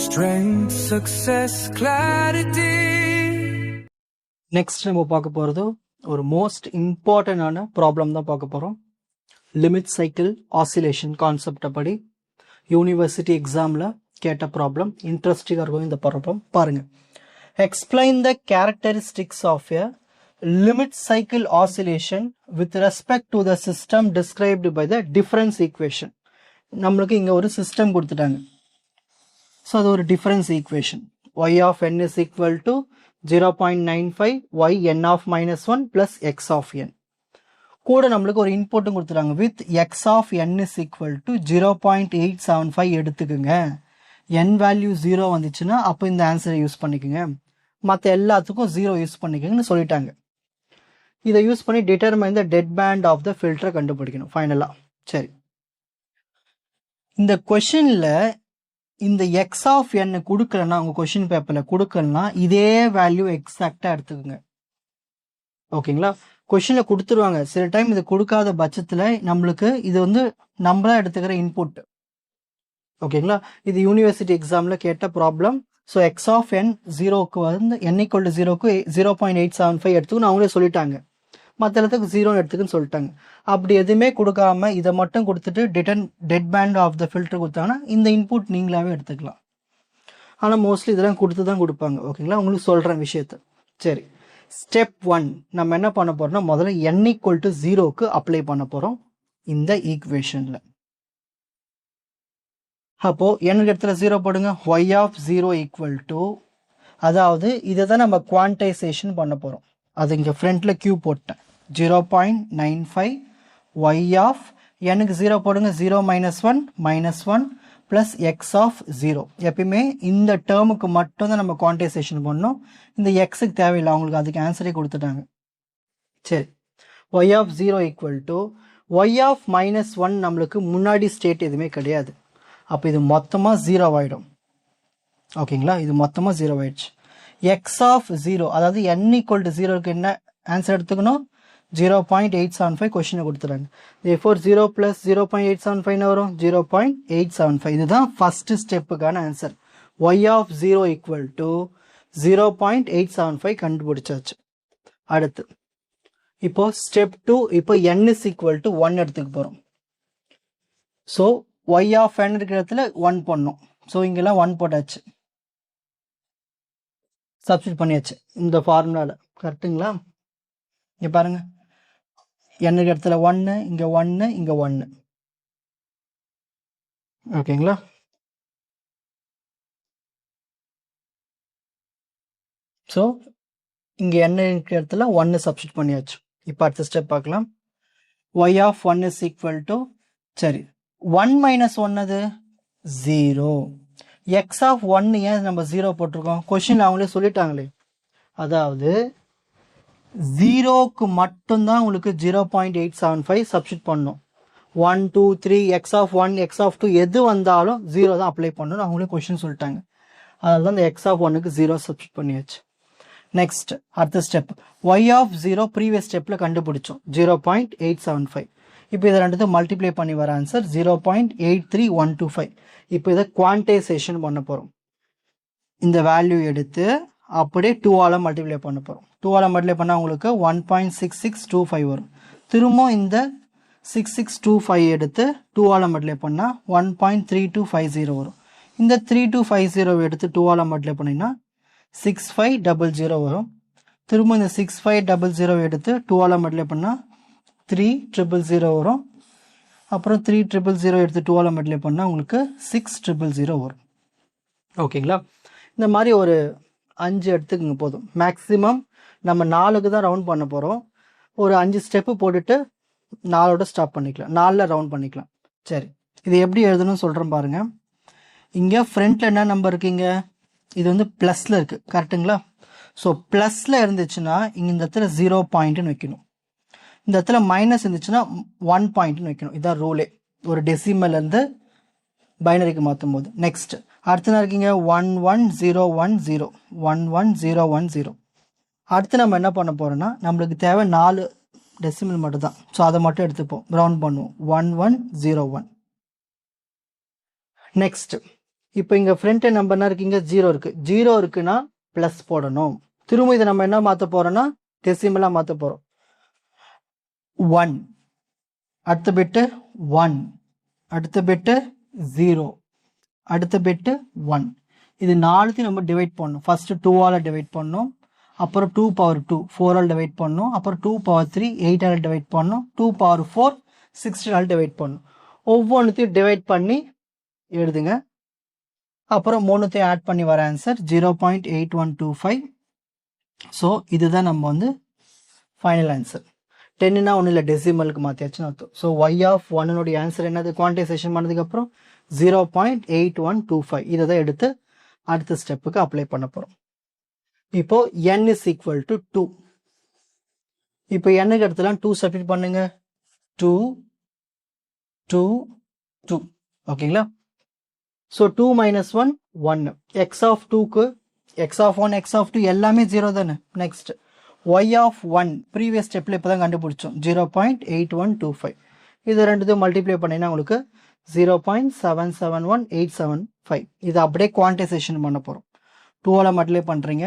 Strength, success, clarity. Next நம்ம பார்க்க போகிறது ஒரு மோஸ்ட் இம்பார்ட்டண்டான ப்ராப்ளம் தான் பார்க்க போகிறோம். லிமிட் சைக்கிள் ஆசிலேஷன் கான்செப்டை படி யூனிவர்சிட்டி எக்ஸாமில் கேட்ட ப்ராப்ளம். இன்ட்ரெஸ்டிங்காக இருக்கும் இந்த ப்ராப்ளம். பாருங்கள். Explain the characteristics of a limit cycle oscillation with respect to the system described by the difference equation. நம்மளுக்கு இங்கே ஒரு சிஸ்டம் கொடுத்துட்டாங்க. ஸோ அது ஒரு difference equation. y of n is equal to 0.95 y n of minus 1 plus x of n. கூட நம்மளுக்கு ஒரு இன்புட்டும் கொடுத்துட்டாங்க. With x of n is equal to 0.875 எடுத்துக்குங்க. n வேல்யூ 0 வந்துச்சுன்னா அப்போ இந்த ஆன்சரை யூஸ் பண்ணிக்கோங்க, மற்ற எல்லாத்துக்கும் 0 யூஸ் பண்ணிக்கோங்கன்னு சொல்லிட்டாங்க. இதை யூஸ் பண்ணி determine the dead band of the ஃபில்டரை கண்டுபிடிக்கணும் ஃபைனலாக. சரி, இந்த கொஷனில் இந்த எக்ஸ் ஆஃப் என் கொடுக்கலன்னா, உங்கள் கொஷின் பேப்பரில் கொடுக்கலன்னா இதே வேல்யூ எக்ஸாக்டாக எடுத்துக்கோங்க. ஓகேங்களா? கொஷினில் கொடுத்துருவாங்க. சில டைம் இது கொடுக்காத பட்சத்தில் நம்மளுக்கு இது வந்து நம்மளா எடுத்துக்கிற இன்புட். ஓகேங்களா? இது யூனிவர்சிட்டி எக்ஸாமில் கேட்ட problem. So X of n 0க்கு வந்து n = 0க்கு 0.875 எடுத்துக்கணும் அவங்களே சொல்லிட்டாங்க. மற்ற இடத்துக்கு 0 எடுத்துக்குன்னு சொல்லிட்டாங்க. அப்படி எதுவுமே கொடுக்காம இதை மட்டும் கொடுத்துட்டு dead band of the filter கொடுத்தாங்கன்னா இந்த இன்புட் நீங்களாவே எடுத்துக்கலாம். ஆனால் மோஸ்ட்லி இதெல்லாம் கொடுத்து தான் கொடுப்பாங்க. ஓகேங்களா? உங்களுக்கு சொல்கிறேன் விஷயத்த. சரி, ஸ்டெப் 1 நம்ம என்ன பண்ண போகிறோம்னா முதல்ல n = 0க்கு அப்ளை பண்ண போகிறோம் இந்த ஈக்குவேஷனில். அப்போது n இடத்துல 0 போடுங்க. y of 0 = அதாவது இதை தான் நம்ம குவான்டைசேஷன் பண்ண போகிறோம். அது இங்கே ஃப்ரண்ட்டில் q போட்டேன். 0.95 y of n-க்கு 0 போடுங்க. 0 - 1 - 1 ப்ளஸ் எக்ஸ் ஆஃப் 0. எப்பயுமே இந்த டேர்முக்கு மட்டும் தான் நம்ம குவான்டைசேஷன் பண்ணோம். இந்த எக்ஸுக்கு தேவையில்லை, அவங்களுக்கு அதுக்கு ஆன்சரே கொடுத்துட்டாங்க. சரி, y of 0 = y of -1 நம்மளுக்கு முன்னாடி ஸ்டேட் எதுவுமே கிடையாது. அப்போ இது மொத்தமாக 0 ஆகிடும். ஓகேங்களா? இது மொத்தமாக 0 ஆகிடுச்சு. எக்ஸ் ஆஃப் 0 அதாவது n = 0க்கு என்ன ஆன்சர் எடுத்துக்கணும்? 0.875 கொஸ்டினை கொடுத்துறாங்க. therefore 0 + 0.875 என்ன வரும்? 0.875. இதுதான் ஃபர்ஸ்ட் ஸ்டெப்புக்கான ஆன்சர். y of 0 = 0.875 கண்டுபிடிச்சாச்சு. அடுத்து இப்போ ஸ்டெப் 2. இப்போ n = 1 எடுத்துக்க போகிறோம். ஸோ y of n இருக்கிற இடத்துல 1 பண்ணோம். ஸோ இங்கெல்லாம் 1 போட்டாச்சு, சப்ஸ்டிட் பண்ணியாச்சு இந்த ஃபார்முலாவில். கரெக்டுங்களா? இங்கே பாருங்கள், n இடத்துல 1, இங்கே 1, இங்கே 1. ஓகேங்களா? ஸோ இங்கே n இடத்துல 1 சப்ஸ்டிட் பண்ணியாச்சு. இப்போ அடுத்த ஸ்டெப் பார்க்கலாம். y of 1 = சரி 1 - 1 அது 0. எக்ஸ் ஆஃப் 1 ஏன் நம்ம 0 போட்டிருக்கோம்? கொஷின் அவங்களே சொல்லிட்டாங்களே. அதாவது 0க்கு மட்டும்தான் உங்களுக்கு 0.875 சப்ஸ்டிட் பண்ணணும். 1 2 3 எக்ஸ் ஆஃப் 1 எக்ஸ் ஆஃப் 2 எது வந்தாலும் 0 தான் அப்ளை பண்ணணும் அவங்களே கொஷின் சொல்லிட்டாங்க. அதனால தான் இந்த எக்ஸ் ஆஃப் 1க்கு 0 சப்ஸ்டிட் பண்ணியாச்சு. நெக்ஸ்ட் அடுத்த ஸ்டெப் y of 0 ப்ரீவியஸ் ஸ்டெப்பில் கண்டுபிடிச்சோம் 0.875. இப்போ இதை ரெண்டுத்தையும் மல்டிப்ளை பண்ணி வர ஆன்சர் 0.83125. இப்போ இதை குவான்டைசேஷன் பண்ண போகிறோம். இந்த வேல்யூ எடுத்து அப்படியே 2ஆல் மல்டிப்ளை பண்ண போகிறோம். 2ஆல் மல்டிப்ளை பண்ணால் உங்களுக்கு 1.6625 வரும். திரும்ப இந்த 6625 எடுத்து 2ஆல் மல்டிப்ளை பண்ணால் 1.3250 வரும். இந்த 3250 எடுத்து 2ஆல் மல்டிப்ளை பண்ணிங்கன்னா 6500 வரும். திரும்ப இந்த 6500 எடுத்து 2ஆல் மல்டிப்ளை பண்ணால் 3000 வரும். அப்புறம் 3000 எடுத்து 2ஆல் மல்டிப்ளை பண்ணால் உங்களுக்கு 6000 வரும். ஓகேங்களா? இந்த மாதிரி ஒரு 5 எடுத்துக்கங்க போதும். மேக்ஸிமம் நம்ம 4க்கு தான் ரவுண்ட் பண்ண போகிறோம். ஒரு 5 ஸ்டெப்பு போட்டுட்டு 4ஓட ஸ்டாப் பண்ணிக்கலாம், 4ல் ரவுண்ட் பண்ணிக்கலாம். சரி, இது எப்படி எழுதணும்னு சொல்கிறேன் பாருங்கள். இங்கே ஃப்ரண்ட்டில் என்ன நம்பர் இருக்குங்க? இது வந்து ப்ளஸில் இருக்குது. கரெக்டுங்களா? ஸோ ப்ளஸில் இருந்துச்சுன்னா இங்கே இந்த இடத்துல 0 பாயிண்ட்டுன்னு வைக்கணும். இந்த இடத்துல மைனஸ் இருந்துச்சுன்னா 1 பாயிண்ட்னு வைக்கணும். இதுதான் ரூலே, ஒரு டெசிமல்லேருந்து பைனரிக்கு மாற்றும் போது. நெக்ஸ்ட் அடுத்து என்ன இருக்கீங்க? 11010 11010. அடுத்து நம்ம என்ன பண்ண போகிறோன்னா நம்மளுக்கு தேவை 4 டெசிமல் மட்டும் தான். ஸோ அதை மட்டும் எடுத்துப்போம், ரவுண்ட் பண்ணுவோம். 1101. நெக்ஸ்ட் இப்போ இங்கே ஃப்ரண்ட் நம்பர்னா இருக்கு, இங்கே 0 இருக்குது. 0 இருக்குன்னா ப்ளஸ் போடணும். திரும்ப இதை நம்ம என்ன மாற்ற போகிறோன்னா டெசிமலாக மாற்ற போகிறோம். 1 அடுத்த பிட்டு 1, அடுத்த பிட்டு 0, அடுத்த பிட்டு 1. இது 4த்தையும் நம்ம டிவைட் பண்ணணும். ஃபஸ்ட்டு 2ஆல் டிவைட் பண்ணணும், அப்புறம் 2 பவர் 2 4ஆல் டிவைட் பண்ணணும், அப்புறம் 2 பவர் 3 8ஆல் டிவைட் பண்ணணும், 2 பவர் 4 16ஆல் டிவைட் பண்ணணும். ஒவ்வொன்றுத்தையும் டிவைட் பண்ணி எழுதுங்க. அப்புறம் 3த்தையும் ஆட் பண்ணி வர ஆன்சர் 0.8125. ஸோ இதுதான் நம்ம வந்து ஃபைனல் ஆன்சர். 10னா ஒன்றும் இல்லை, டெசிமலுக்கு மாற்றியாச்சுன்னு அர்த்தம். ஸோ y ஆஃப் 1னுடைய ஆன்சர் என்னது? குவான்டைசேஷன் பண்ணதுக்கப்புறம் 0.8125. இதை தான் எடுத்து அடுத்த ஸ்டெப்புக்கு அப்ளை பண்ண போகிறோம். இப்போ n is equal to 2. இப்போ n-க்கு அடுத்தலாம் 2 சப்ஸ்டிட் பண்ணுங்க. 2 2 2. ஓகேங்களா? So 2 minus 1 1. x of 2க்கு x of 1 x of 2 எல்லாமே 0 தானே. நெக்ஸ்ட் y of 1 ப்ரீவியஸ் ஸ்டெப்பில் இப்போ தான் கண்டுபிடிச்சோம், 0.8125. இது ரெண்டுத்தையும் மல்டிப்ளை பண்ணினா உங்களுக்கு 0.771875. இது அப்படியே குவான்டைசேஷன் பண்ண போகிறோம். 2ஆல் மல்டிப்ளை பண்ணுறீங்க,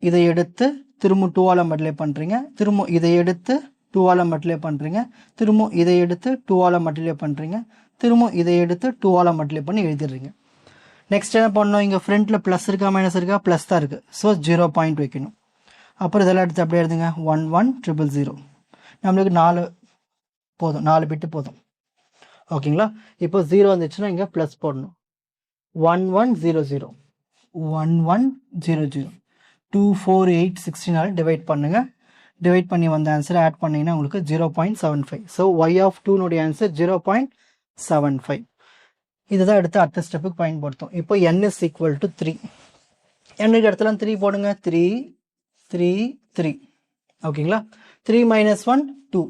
இதை எடுத்து திரும்ப 2ஆல் மல்டிப்ளை பண்ணுறீங்க, திரும்ப இதை எடுத்து 2ஆல் மல்டிப்ளை பண்ணுறீங்க, திரும்ப இதை எடுத்து 2ஆல் மல்டிப்ளை பண்ணுறீங்க, திரும்ப இதை எடுத்து 2ஆல் மல்டிப்ளை பண்ணி எழுதிடுறீங்க. நெக்ஸ்ட் என்ன பண்ணணும்? இங்கே ஃப்ரண்ட்டில் ப்ளஸ் இருக்கா மைனஸ் இருக்கா? ப்ளஸ் தான் இருக்குது. ஸோ 0 பாயிண்ட் வைக்கணும். அப்புறம் இதெல்லாம் எடுத்து அப்படியே எழுதுங்க. 11000. நம்மளுக்கு 4 போதும், 4 பிட்டு போதும். ஓகேங்களா? இப்போ 0 வந்துச்சுன்னா இங்கே ப்ளஸ் போடணும். 1100 1100 24816 டிவைட் பண்ணுங்கள். டிவைட் பண்ணி வந்த ஆன்சரை ஆட் பண்ணிங்கன்னா உங்களுக்கு 0.75. ஸோ y ஆஃப் 2னுடைய ஆன்சர் 0.75. இதுதான் எடுத்து அடுத்த ஸ்டெப்புக்கு பயன்படுத்தும். இப்போ n is equal to 3. n-க்கு இடத்துலாம் 3 போடுங்க. 3 3 3. ஓகேங்களா? 3 minus 1 2.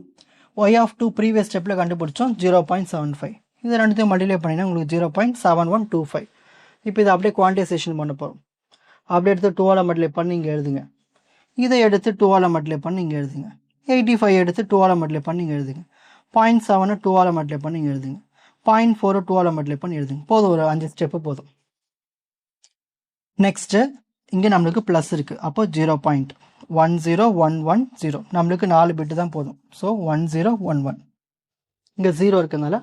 y ஆஃப் 2 ப்ரீவியஸ் ஸ்டெப்பில் கண்டுபிடிச்சோம், 0.75. இது ரெண்டுத்தையும் மல்டிப்ளை பண்ணினா உங்களுக்கு 0.7125. இப்போ இதை அப்படியே குவான்டைசேஷன் பண்ண போகிறோம். அப்படியே எடுத்து 2ஆல் மல்டிப்ளை பண்ணி இங்கே எழுதுங்க. இதை எடுத்து 2ஆல் மல்டிப்ளை பண்ணி இங்கே எழுதுங்க. 85 எடுத்து 2ஆல் மல்டிப்ளை பண்ணி இங்கே எழுதுங்க. 0.7 2ஆல் மல்டிப்ளை பண்ணி இங்கே எழுதுங்க. 0.4 2ஆல் மல்டிப்ளை பண்ணி எழுதுங்க. போதும், ஒரு 5 ஸ்டெப்பு போதும். நெக்ஸ்ட்டு இங்கே நம்மளுக்கு ப்ளஸ் இருக்குது. அப்போ 0.10110. நம்மளுக்கு 4 பிட்டு தான் போதும். ஸோ 1011. இங்கே 0 இருக்கிறதுனால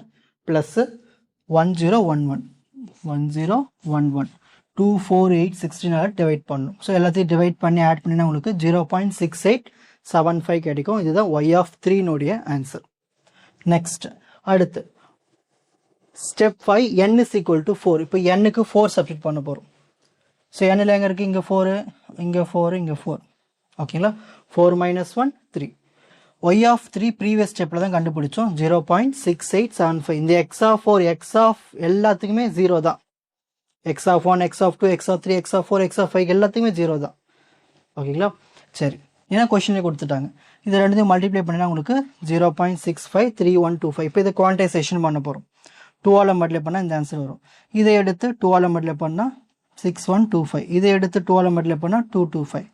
ப்ளஸ்ஸு 1011 1011 24816 டிவைட் பண்ணணும். ஸோ எல்லாத்தையும் டிவைட் பண்ணி ஆட் பண்ணினா உங்களுக்கு 0.6875 கிடைக்கும். இதுதான் y ஆஃப் 3னுடைய ஆன்சர். நெக்ஸ்ட் அடுத்து step 5 n is equal to 4. இப்போ n-க்கு 4 சப்ஸ்டிட் பண்ண போகிறோம். ஸோ n-ல் எங்கே இருக்குது? இங்கே 4, இங்கே 4, இங்கே 4. ஓகேங்களா? 4 minus 1 3. y ஆஃப் 3 ப்ரீவியஸ் ஸ்டெப்பில் தான் கண்டுபிடிச்சோம், 0.6875. இந்த x of 4 x of எல்லாத்துக்குமே 0 தான். x of 1 x of 2 x of 3 x of 4 x of 5 எல்லாத்துக்குமே 0 தான். ஓகேங்களா? சரி, ஏன்னா கொஷினே கொடுத்துட்டாங்க. இது ரெண்டுத்தையும் மல்டிப்ளை பண்ணினா உங்களுக்கு 0.653125. இப்போ இதை குவான்டைசேஷன் பண்ண போகிறோம். 2ஆல் மல்டிப்ளை பண்ணால் இந்த ஆன்சர் வரும். இதை எடுத்து 2ஆல் மல்டிப்ளை பண்ணால் 6125. இதை எடுத்து 2ஆல் மல்டிப்ளை பண்ணால் 225.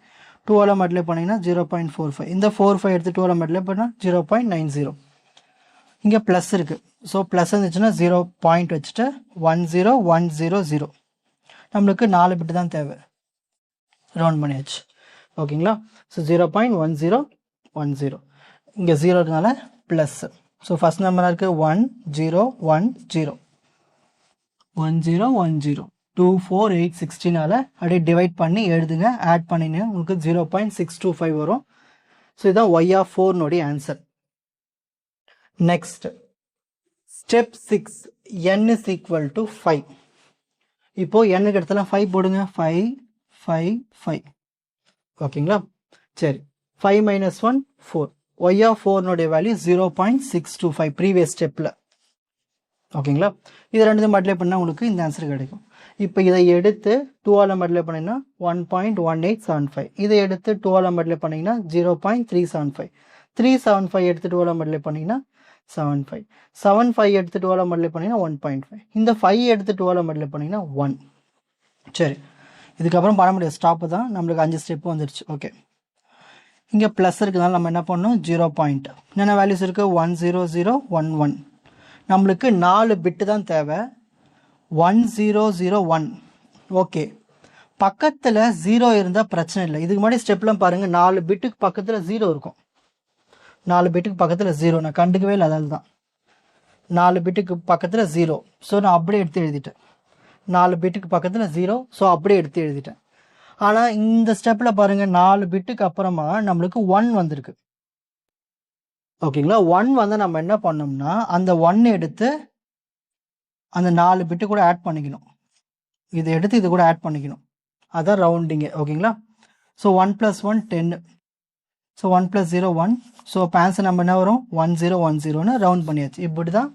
2ஆல் மல்டிப்ளை பண்ணிங்கன்னா 0.45. இந்த 45 எடுத்து 2ஆல் மல்டிப்ளை பண்ணால் 0.90. இங்கே ப்ளஸ் இருக்குது. ஸோ ப்ளஸ் இருந்துச்சுன்னா 0 பாயிண்ட் வச்சுட்டு 10100. நம்மளுக்கு 4 பிட்டு தான் தேவை. ரவுண்ட் பண்ணியாச்சு. ஓகேங்களா? ஸோ 0.1010. இங்கே 0 இருக்கனால ப்ளஸ். ஸோ ஃபஸ்ட் நம்பராக இருக்குது 1010 1010 24816 அப்படியே டிவைட் பண்ணி எழுதுங்க. ஆட் பண்ணிங்க, உங்களுக்கு 0.625 வரும். ஸோ இதுதான் y ஆஃப் 4னுடைய answer. Next step 6 n is equal to 5. இப்போ n-க்கு இடத்துல 5 போடுங்க. 5 5 5. ஓகேங்களா? சரி, 5 minus 1 4. y ஆஃப் 4னுடைய வேல்யூ 0.625 ப்ரீவியஸ் ஸ்டெப்பில். ஓகேங்களா? இது ரெண்டுத்தையும் மல்டிப்ளை பண்ணால் உங்களுக்கு இந்த ஆன்சர் கிடைக்கும். இப்போ இதை எடுத்து 2ஆல் மல்டிப்ளை பண்ணிங்கன்னா 1.1875. இதை எடுத்து 2ஆல் மல்டிப்ளை பண்ணிங்கன்னா 0.375. 375 எடுத்து 2ஆல் மல்டிப்ளை பண்ணிங்கன்னா 75. 75 எடுத்து 2ஆல் மல்டிப்ளை பண்ணிங்கன்னா 1.5. இந்த 5 எடுத்து 2ஆல் மல்டிப்ளை பண்ணிங்கன்னா 1. சரி, இதுக்கப்புறம் பண்ண முடியாது, ஸ்டாப்பு தான். நம்மளுக்கு 5 ஸ்டெப்பு வந்துடுச்சு. ஓகே, இங்கே ப்ளஸ் இருக்கிறதுனால நம்ம என்ன பண்ணணும்? 0 பாயிண்ட். என்னென்ன வேல்யூஸ் இருக்குது? 10011. நம்மளுக்கு 4 பிட்டு தான் தேவை. 1001. ஓகே, பக்கத்தில் 0 இருந்தால் பிரச்சனை இல்லை. இதுக்கு முன்னாடி ஸ்டெப்லாம் பாருங்கள், 4 பிட்டுக்கு பக்கத்தில் 0 இருக்கும். 4 பிட்டுக்கு பக்கத்தில் 0 நான் கண்டுக்கவே இல்லை, அதால் தான் 4 பிட்டுக்கு பக்கத்தில் 0. ஸோ நான் அப்படியே எடுத்து எழுதிட்டேன். 4 பிட்டுக்கு பக்கத்தில் 0, ஸோ அப்படியே எடுத்து எழுதிட்டேன். ஆனால் இந்த ஸ்டெப்பில் பாருங்கள், 4 பிட்டுக்கு அப்புறமா நம்மளுக்கு 1 வந்திருக்கு. ஓகேங்களா? 1 வந்து நம்ம என்ன பண்ணோம்னா, அந்த 1 எடுத்து அந்த 4 பிட்டு கூட ஆட் பண்ணிக்கணும். இதை எடுத்து இது கூட ஆட் பண்ணிக்கணும். அதான் ரவுண்டிங்கு. ஓகேங்களா? ஸோ 1 + 1 10. ஸோ 1 + 0 1. ஸோ இப்போ ஆன்சர் நம்ம என்ன வரும்? 1010ன்னு ரவுண்ட் பண்ணியாச்சு. இப்படி தான்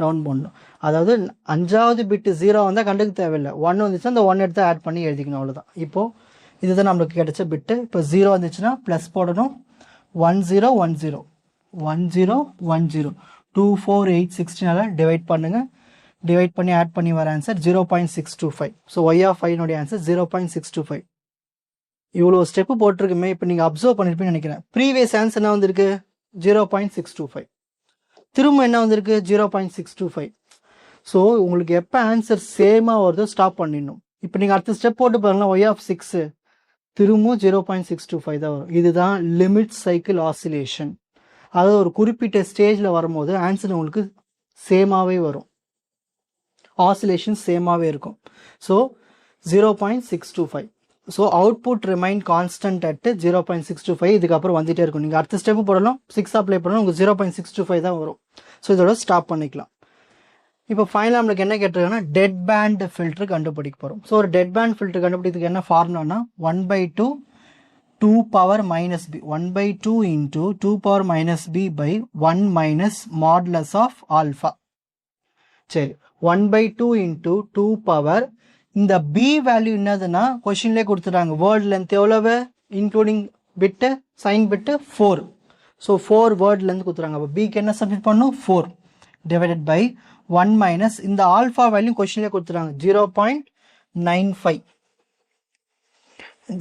ரவுண்ட் பண்ணணும். அதாவது 5வது பிட்டு 0 வந்தால் கண்டுக்க தேவையில்லை. 1 வந்துச்சுன்னா அந்த 1 எடுத்து ஆட் பண்ணி எழுதிக்கணும், அவ்வளோதான். இப்போது இதுதான் நம்மளுக்கு கிடைச்ச பிட்டு. இப்போ 0 வந்துச்சுன்னா ப்ளஸ் போடணும். 1010 1010 2 4 8 16 டிவைட் பண்ணுங்கள். டிவைட் பண்ணி ஆட் பண்ணி வர ஆன்சர் 0.625. So y(5) answer 0.625. இவ்வளோ ஸ்டெப்பு போட்டிருக்குமே. இப்போ நீங்கள் அப்சர்வ் பண்ணியிருப்பீங்கன்னு நினைக்கிறேன். ப்ரீவியஸ் ஆன்சர் என்ன வந்திருக்கு? 0.625. திரும்ப என்ன வந்திருக்கு? 0.625. ஸோ உங்களுக்கு எப்போ ஆன்சர் சேமாக வருதோ ஸ்டாப் பண்ணிடணும். இப்போ நீங்கள் அடுத்த ஸ்டெப் போட்டு பாருங்களா, y(6) திரும்பவும் 0.625 தான் வரும். இதுதான் லிமிட் சைக்கிள் ஆசிலேஷன். அதாவது ஒரு குறிப்பிட்ட ஸ்டேஜில் வரும்போது ஆன்சர் உங்களுக்கு சேமாகவே வரும். ஆசிலேஷன் சேமாகவே இருக்கும். So 0.625. So output remain constant at 0.625. இதுக்கப்புறம் வந்துகிட்டே இருக்கும். நீங்கள் அடுத்த ஸ்டெப்பு போடலாம், 6 அப்ளை பண்ணலாம், உங்களுக்கு 0.625 தான் வரும். ஸோ இதோட ஸ்டாப் பண்ணிக்கலாம். இப்போ ஃபைனலாக நம்மளுக்கு என்ன கேட்டிருக்காங்கன்னா, டெட் பேண்ட் ஃபில்டர் கண்டுபிடிக்க போகிறோம். ஸோ ஒரு டெட் பேண்ட் ஃபில்டர் கண்டுபிடிக்கிறதுக்கு என்ன ஃபார்முலானா, 1/2 2 power minus b. 1/2 into 2 power minus b by 1 minus modulus of alpha. சரி, 1/2 into 2 power, இந்த b வேல்யூ என்னதுன்னா கொஸ்டின்லேயே கொடுத்துட்டாங்க. வேர்ட் லென்த் எவ்வளவு, இன்க்ளூடிங் பிட்டு சைன் பிட்டு 4. ஸோ 4 வேர்ட் லென்த் கொடுத்துறாங்க. அப்போ பிக்கு என்ன சப்ஸ்டிட் பண்ணும்? 4 டிவைடட் பை 1 மைனஸ் இந்த ஆல்ஃபா வேல்யூ கொஸ்டின்லேயே கொடுத்துறாங்க 0.95.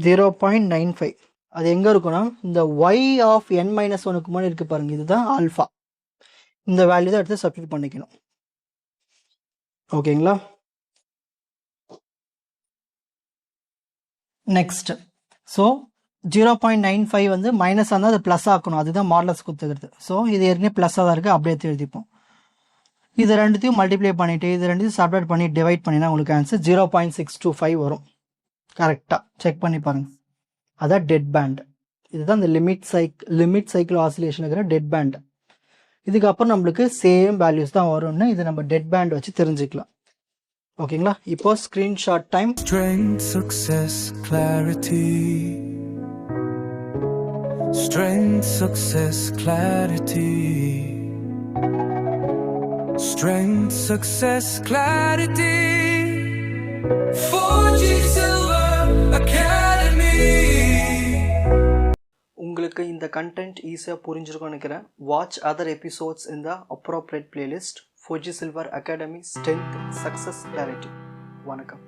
0.95 அது எங்கே இருக்குன்னா, இந்த y(n-1)க்கு முன்னாடி இருக்குது பாருங்கள், இதுதான் ஆல்ஃபா. இந்த வேல்யூ தான் எடுத்து சப்ஸ்டிட் பண்ணிக்கணும். ஓகேங்களா? நெக்ஸ்ட், ஸோ 0.95 வந்து மைனஸ் ஆனால் அது ப்ளஸ் ஆக்கணும். அதுதான் மாடலஸ் கொடுத்துக்கிறது. ஸோ இது ஏற்கனவே ப்ளஸ்ஸாக தான் இருக்குது, அப்படியே எழுதிப்போம். இது ரெண்டுத்தையும் மல்டிப்ளை பண்ணிவிட்டு இது ரெண்டுத்தையும் சப்ராக்ட் பண்ணி டிவைட் பண்ணினா உங்களுக்கு ஆன்சர் 0.625 வரும். கரெக்டாக செக் பண்ணி பாருங்கள். அதான் டெட் பேண்ட். இதுதான் இந்த லிமிட் சைக்கிள் ஆசிலேஷன் இருக்கிற டெட் பேண்ட். இதுக்கப்புறம் நம்மளுக்கு சேம் வேல்யூஸ் தான் வரும்னு இது நம்ம டெட் பேண்ட் வச்சு தெரிஞ்சுக்கலாம். ஓகேங்களா? இப்போ screenshot time. Strength, success, clarity. Strength, success, clarity. Strength, success, clarity. 4G Silver Academy. உங்களுக்கு இந்த கண்டென்ட் ஈஸியாக புரிஞ்சிருக்கும்னு நினைக்கிறேன். வாட்ச் அதர் எபிசோட்ஸ் இன் த appropriate playlist. 4G Silver Academy, Strength, Success, Clarity. வணக்கம்.